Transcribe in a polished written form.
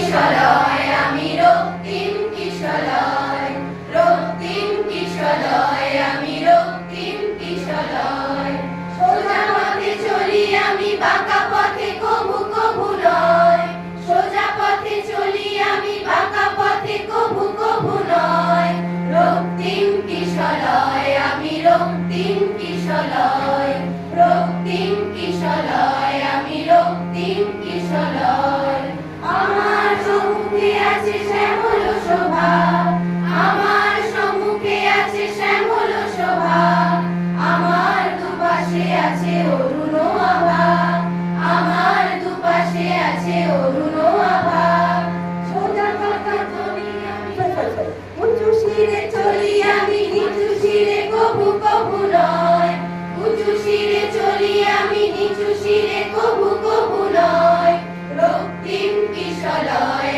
কিশলয় আমি রক্তিম কিশলয়, রক্তিম কিশলয় আমি রক্তিম কিশলয়। সোজা পথে চলি আমি বাঁকা পথে কভু কভু নয়, সোজা পথে চলি আমি বাঁকা পথে কভু কভু নয়। রক্তিম কিশলয় আমি রক্তিম কিশলয়, রক্তিম কিশলয় আমি রক্তিম কিশলয়। আমার সম্মুখে আছে শ্যামল শোভা, আমার সম্মুখে আছে শ্যামল শোভা, আমার দুপাশে আছে অরুণ আভা, আমার দুপাশে আছে অরুণ আভা। সোজা পথে চলি আমি উঁচু শিরে চলি আমি নিচু শিরে কভু কভু নয়, উঁচু শিরে চলি আমি নিচু শিরে কভু কভু নয়। রক্তিম কিশলয়